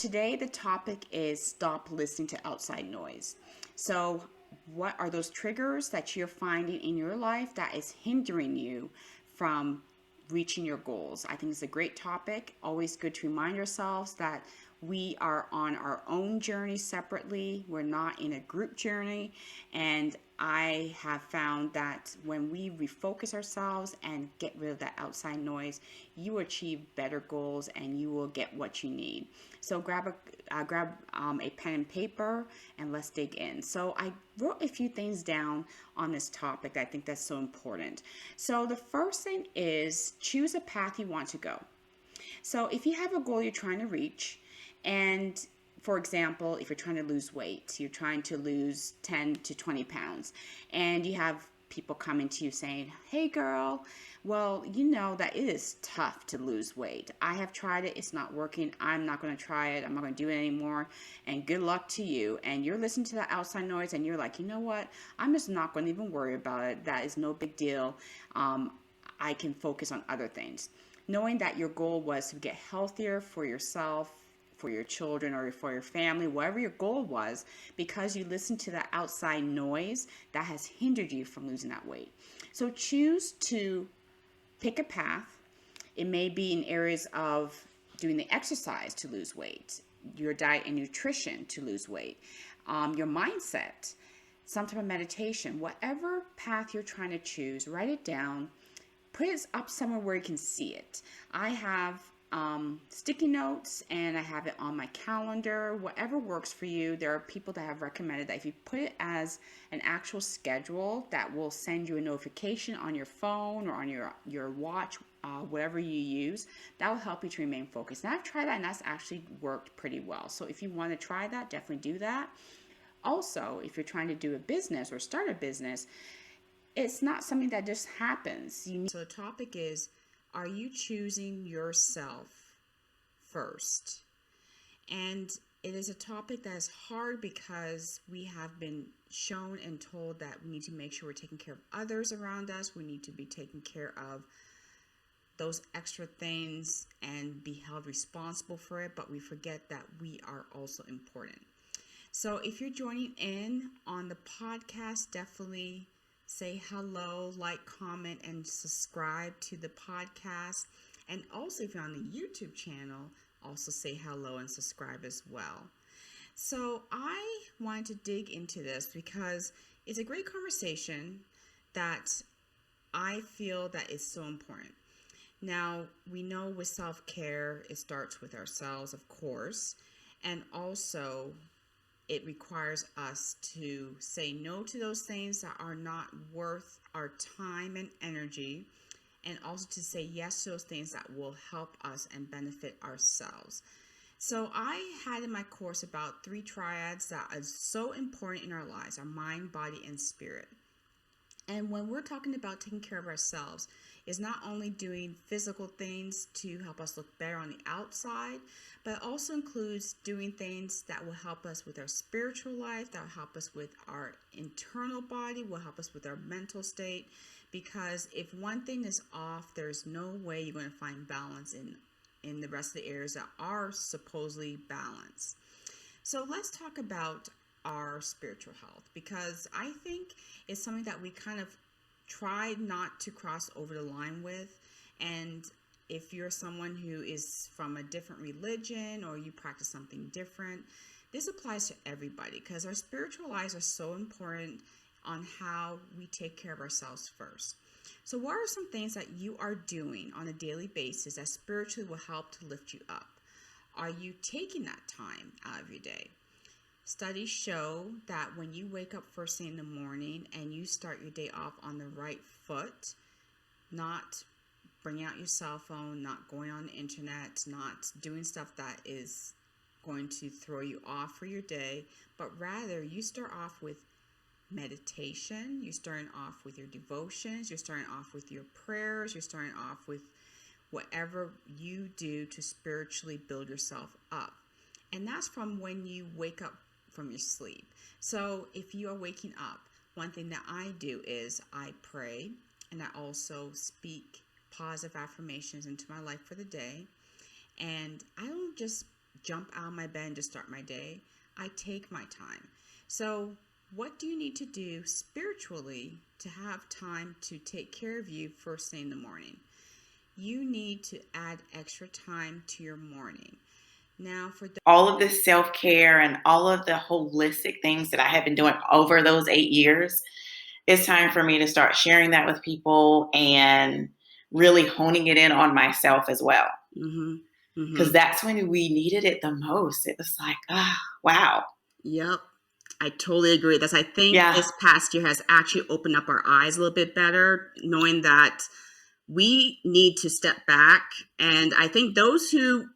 today the topic is stop listening to outside noise. So, what are those triggers that you're finding in your life that is hindering you from reaching your goals? I think it's a great topic. Always good to remind ourselves that we are on our own journey separately. We're not in a group journey. And I have found that when we refocus ourselves and get rid of that outside noise, you will achieve better goals and you will get what you need. So grab a pen and paper and let's dig in. So I wrote a few things down on this topic that I think that's so important. So the first thing is choose a path you want to go. So if you have a goal you're trying to reach, and for example, if you're trying to lose weight, you're trying to lose 10 to 20 pounds, and you have people coming to you saying, hey girl, well, you know that it is tough to lose weight. I have tried it. It's not working. I'm not going to try it. I'm not going to do it anymore. And good luck to you. And you're listening to that outside noise and you're like, you know what? I'm just not going to even worry about it. That is no big deal. I can focus on other things. Knowing that your goal was to get healthier for yourself, for your children, or for your family, whatever your goal was, because you listened to that outside noise that has hindered you from losing that weight. So choose to pick a path. It may be in areas of doing the exercise to lose weight, your diet and nutrition to lose weight, your mindset, some type of meditation, whatever path you're trying to choose, write it down, put it up somewhere where you can see it. I have sticky notes and I have it on my calendar, whatever works for you. There are people that have recommended that if you put it as an actual schedule that will send you a notification on your phone or on your watch, whatever you use, that will help you to remain focused. And I've tried that and that's actually worked pretty well. So if you want to try that, definitely do that. Also, if you're trying to do a business or start a business, it's not something that just happens. So the topic is, are you choosing yourself first? And it is a topic that is hard because we have been shown and told that we need to make sure we're taking care of others around us. We need to be taking care of those extra things and be held responsible for it, but we forget that we are also important. So if you're joining in on the podcast, definitely say hello, like, comment, and subscribe to the podcast. And also, if you're on the YouTube channel, also say hello and subscribe as well. So I wanted to dig into this because it's a great conversation that I feel that is so important. Now, we know with self-care, it starts with ourselves, of course, and also it requires us to say no to those things that are not worth our time and energy, and also to say yes to those things that will help us and benefit ourselves. So I had in my course about 3 triads that are so important in our lives: our mind, body, and spirit. And when we're talking about taking care of ourselves, is not only doing physical things to help us look better on the outside, but it also includes doing things that will help us with our spiritual life, that will help us with our internal body, will help us with our mental state. Because if one thing is off, there's no way you're going to find balance in the rest of the areas that are supposedly balanced. So let's talk about our spiritual health, because I think it's something that we kind of try not to cross over the line with. And if you're someone who is from a different religion or you practice something different, this applies to everybody, because our spiritual lives are so important on how we take care of ourselves first. So what are some things that you are doing on a daily basis that spiritually will help to lift you up? Are you taking that time out of your day? Studies show that when you wake up first thing in the morning and you start your day off on the right foot, not bringing out your cell phone, not going on the internet, not doing stuff that is going to throw you off for your day, but rather you start off with meditation, you're starting off with your devotions, you're starting off with your prayers, you're starting off with whatever you do to spiritually build yourself up. And that's from when you wake up from your sleep. So if you are waking up, one thing that I do is I pray, and I also speak positive affirmations into my life for the day. And I don't just jump out of my bed and just start my day. I take my time. So, what do you need to do spiritually to have time to take care of you first thing in the morning? You need to add extra time to your morning. Now, for All of this self-care and all of the holistic things that I have been doing over those 8 years, it's time for me to start sharing that with people and really honing it in on myself as well. mm-hmm, mm-hmm. Because that's when we needed it the most. It was like, wow. Yep. I totally agree. That's, I think Yeah. this past year has actually opened up our eyes a little bit better, knowing that we need to step back. And I think those who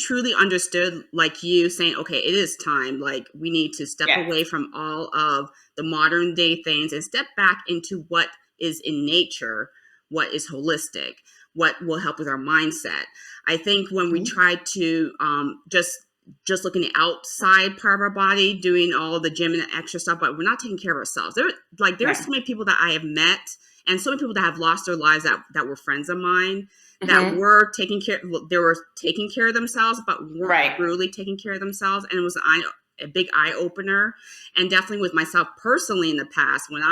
truly understood, like you saying, okay, it is time, like we need to step Yes. away from all of the modern day things and step back into what is in nature, what is holistic, what will help with our mindset. I think when we Mhm. try to just look in the outside part of our body, doing all the gym and the extra stuff, but we're not taking care of ourselves. There's Right. so many people that I have met and so many people that have lost their lives that were friends of mine that Hmm. were they were taking care of themselves, but weren't Right. truly taking care of themselves. And it was a big eye opener. And definitely with myself personally in the past, when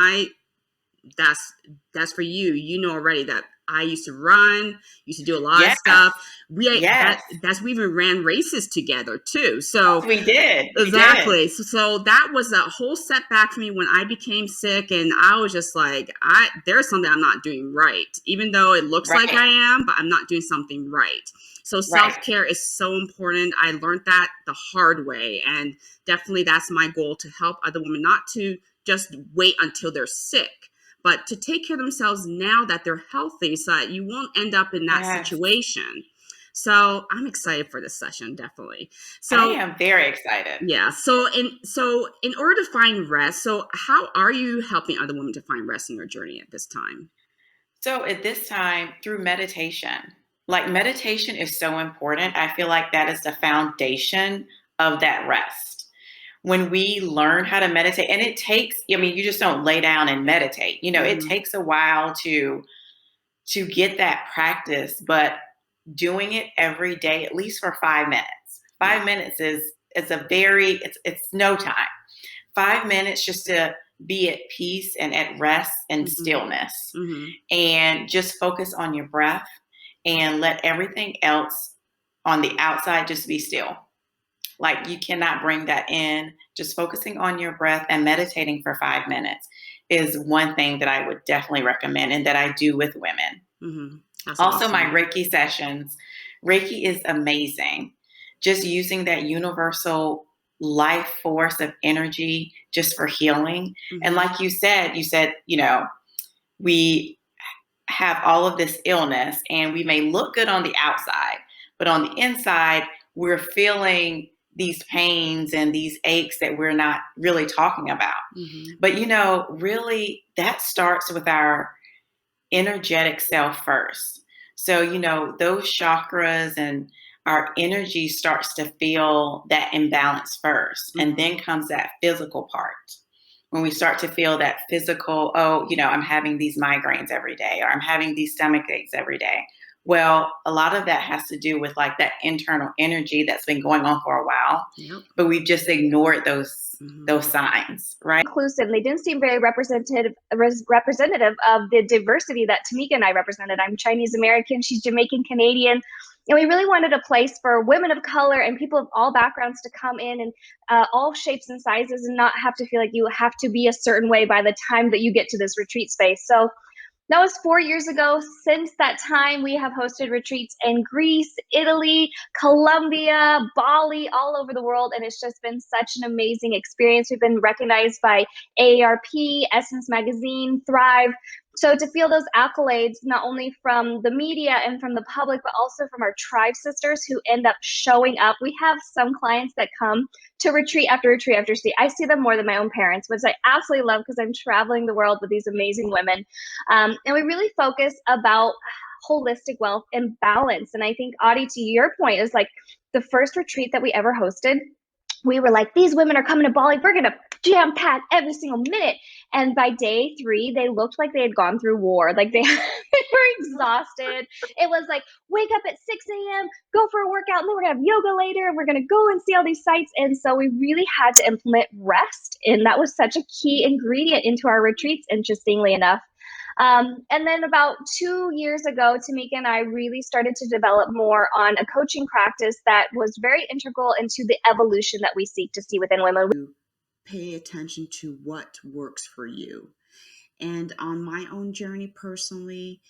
that's that's for you. You know already that I used to run, used to do a lot of Yes. stuff. Yes. We even ran races together too. So We did. We did. exactly. So that was a whole setback for me when I became sick, and I was just like, there's something I'm not doing right, even though it looks like Right. I am, but I'm not doing something right. So self Right. care is so important. I learned that the hard way, and definitely that's my goal, to help other women not to just wait until they're sick, but to take care of themselves now that they're healthy, so that you won't end up in that Yes. situation. So I'm excited for this session, definitely. I So am very excited. yeah. So in order to find rest, so how are you helping other women to find rest in their journey at this time? So at this time, through meditation, like meditation is so important. I feel like that is the foundation of that rest. When we learn how to meditate, and it takes, I mean, you just don't lay down and meditate. It Mm-hmm. takes a while to get that practice, but doing it every day, at least for 5 minutes. Yeah. 5 minutes is it's no time. 5 minutes just to be at peace and at rest and Mm-hmm. stillness, Mm-hmm. and just focus on your breath and let everything else on the outside just be still. Like you cannot bring that in. Just focusing on your breath and meditating for 5 minutes is one thing that I would definitely recommend and that I do with women. Mm-hmm. That's Also, my awesome. Reiki sessions. Reiki is amazing. Just using that universal life force of energy just for healing. And Mm-hmm. like you said, we have all of this illness and we may look good on the outside, but on the inside, we're feeling these pains and these aches that we're not really talking about. Mm-hmm. But really that starts with our energetic self first. So, those chakras and our energy starts to feel that imbalance first. And Mm-hmm. then comes that physical part. When we start to feel that physical, oh, I'm having these migraines every day, or I'm having these stomach aches every day. Well, a lot of that has to do with like that internal energy that's been going on for a while, Yep. but we've just ignored those Mm-hmm. those signs, right? Inclusive. They didn't seem very representative of the diversity that Tamika and I represented. I'm Chinese American, she's Jamaican Canadian. And we really wanted a place for women of color and people of all backgrounds to come in and all shapes and sizes, and not have to feel like you have to be a certain way by the time that you get to this retreat space. So that was 4 years ago. Since that time, we have hosted retreats in Greece, Italy, Colombia, Bali, all over the world. And it's just been such an amazing experience. We've been recognized by AARP, Essence Magazine, Thrive. So to feel those accolades, not only from the media and from the public, but also from our tribe sisters who end up showing up. We have some clients that come to retreat after retreat after retreat. I see them more than my own parents, which I absolutely love because I'm traveling the world with these amazing women. And we really focus about holistic wealth and balance. And I think, Audie, to your point, is like the first retreat that we ever hosted, we were like, these women are coming to Bali. We're going to jam packed every single minute. And by day 3, they looked like they had gone through war. Like they, they were exhausted. It was like, wake up at 6 a.m., go for a workout, and then we're gonna have yoga later, and we're gonna go and see all these sites. And so we really had to implement rest. And that was such a key ingredient into our retreats, interestingly enough. And then about 2 years ago, Tamika and I really started to develop more on a coaching practice that was very integral into the evolution that we seek to see within women. Pay attention to what works for you. And on my own journey personally,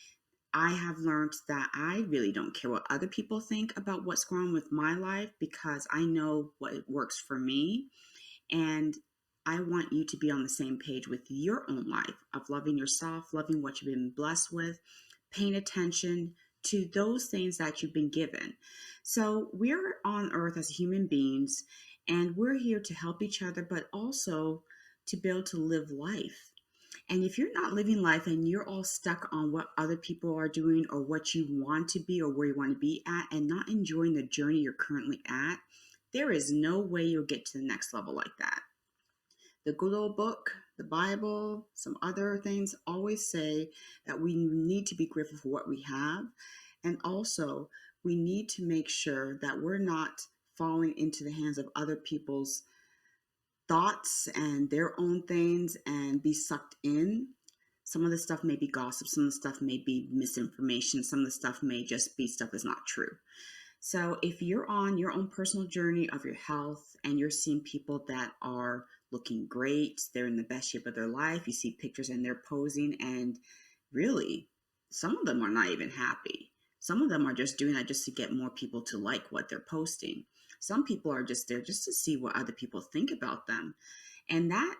I have learned that I really don't care what other people think about what's going on with my life, because I know what works for me. And I want you to be on the same page with your own life of loving yourself, loving what you've been blessed with, paying attention to those things that you've been given. So we're on earth as human beings, and we're here to help each other, but also to be able to live life. And if you're not living life and you're all stuck on what other people are doing or what you want to be or where you want to be at, and not enjoying the journey you're currently at, there is no way you'll get to the next level like that. The good old book, the Bible, some other things always say that we need to be grateful for what we have. And also, we need to make sure that we're not falling into the hands of other people's thoughts and their own things and be sucked in. Some of the stuff may be gossip, some of the stuff may be misinformation, some of the stuff may just be stuff that's not true. So if you're on your own personal journey of your health and you're seeing people that are looking great, they're in the best shape of their life, you see pictures and they're posing, and really, some of them are not even happy. Some of them are just doing that just to get more people to like what they're posting. Some people are just there just to see what other people think about them. And that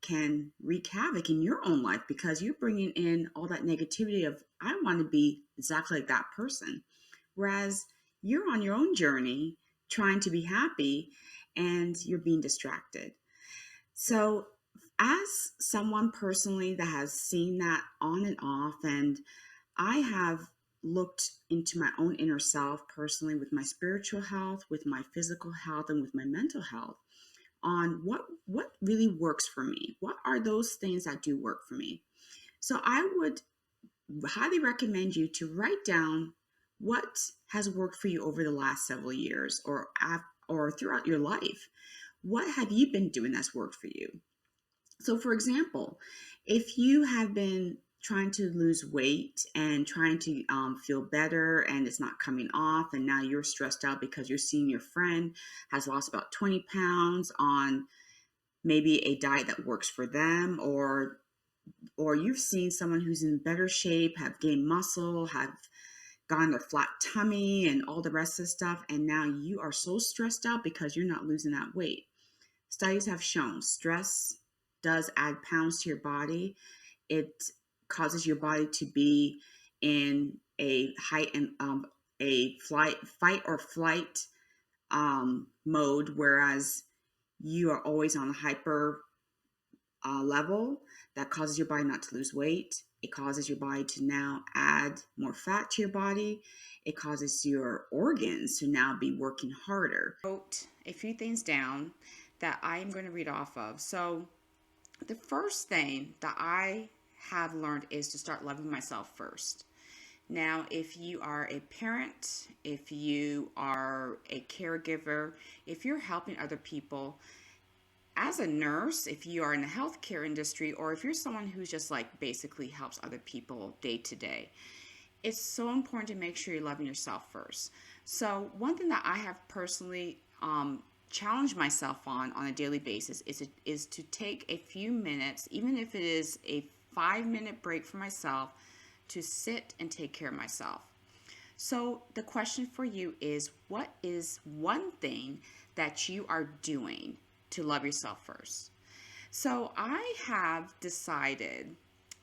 can wreak havoc in your own life because you're bringing in all that negativity of, I want to be exactly like that person. Whereas you're on your own journey trying to be happy and you're being distracted. So, as someone personally that has seen that on and off, and I have looked into my own inner self personally with my spiritual health, with my physical health, and with my mental health on what really works for me. What are those things that do work for me? So I would highly recommend you to write down what has worked for you over the last several years or throughout your life. What have you been doing that's worked for you? So, for example, if you have been trying to lose weight and trying to feel better and it's not coming off, and now you're stressed out because you're seeing your friend has lost about 20 pounds on maybe a diet that works for them, or you've seen someone who's in better shape, have gained muscle, have gotten their flat tummy and all the rest of the stuff, and now you are so stressed out because you're not losing that weight. Studies have shown stress does add pounds to your body. It causes your body to be in a fight or flight mode, whereas you are always on a hyper level. That causes your body not to lose weight. It causes your body to now add more fat to your body. It causes your organs to now be working harder. I wrote a few things down that I am going to read off of. So the first thing that I have learned is to start loving myself first. Now, if you are a parent, if you are a caregiver, if you're helping other people, as a nurse, if you are in the healthcare industry, or if you're someone who's just like basically helps other people day to day, it's so important to make sure you're loving yourself first. So one thing that I have personally challenged myself on a daily basis is to take a few minutes, even if it is a 5-minute break for myself, to sit and take care of myself. So the question for you is, what is one thing that you are doing to love yourself first? So I have decided,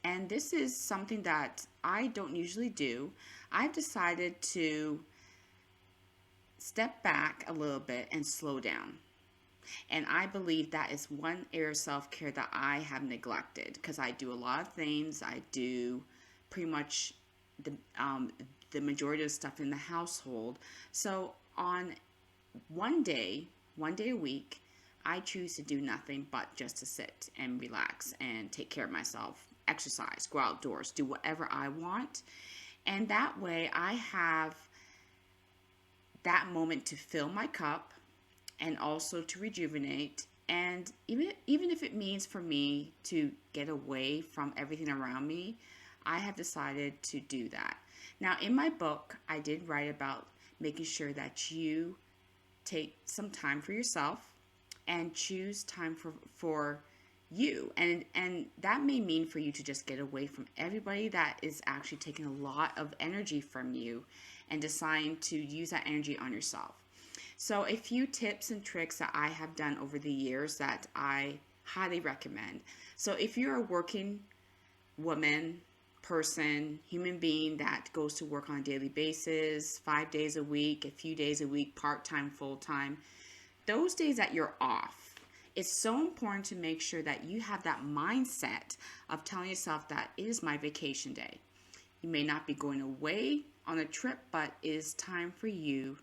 and this is something that I don't usually do, I've decided to step back a little bit and slow down. And I believe that is one area of self-care that I have neglected because I do a lot of things. I do pretty much the majority of stuff in the household. So on one day a week, I choose to do nothing but just to sit and relax and take care of myself, exercise, go outdoors, do whatever I want. And that way I have that moment to fill my cup and also to rejuvenate. And even if it means for me to get away from everything around me, I have decided to do that. Now, in my book, I did write about making sure that you take some time for yourself and choose time for you, and that may mean for you to just get away from everybody that is actually taking a lot of energy from you and deciding to use that energy on yourself. So a few tips and tricks that I have done over the years that I highly recommend. So if you're a working woman, person, human being that goes to work on a daily basis, 5 days a week, a few days a week, part-time, full-time, those days that you're off, it's so important to make sure that you have that mindset of telling yourself that it is my vacation day. You may not be going away on a trip, but it is time for you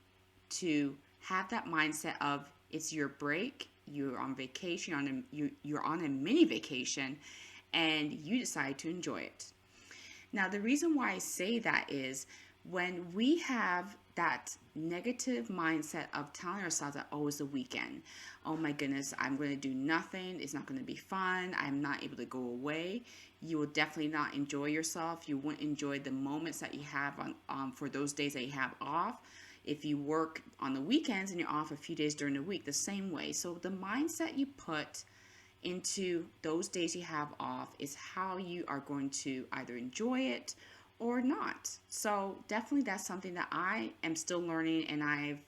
to have that mindset of it's your break, you're on vacation, you're on a mini vacation, and you decide to enjoy it. Now, the reason why I say that is when we have that negative mindset of telling ourselves that, oh, it's the weekend. Oh my goodness, I'm going to do nothing. It's not going to be fun. I'm not able to go away. You will definitely not enjoy yourself. You won't enjoy the moments that you have on for those days that you have off. If you work on the weekends and you're off a few days during the week, the same way. So the mindset you put into those days you have off is how you are going to either enjoy it or not. So definitely that's something that I am still learning, and I've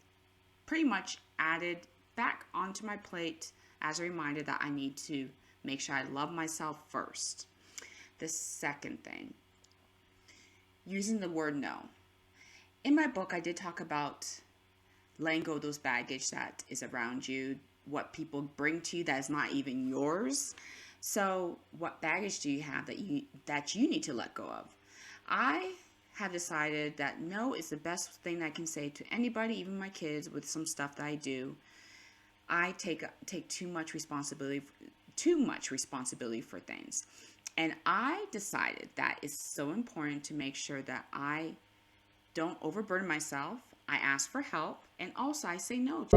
pretty much added back onto my plate as a reminder that I need to make sure I love myself first. The second thing, using the word no. In my book, I did talk about letting go of those baggage that is around you, what people bring to you that is not even yours. So what baggage do you have that you need to let go of? I have decided that no is the best thing I can say to anybody, even my kids, with some stuff that I do. I take too much responsibility for things. And I decided that it's so important to make sure that I don't overburden myself. I ask for help, and also I say no.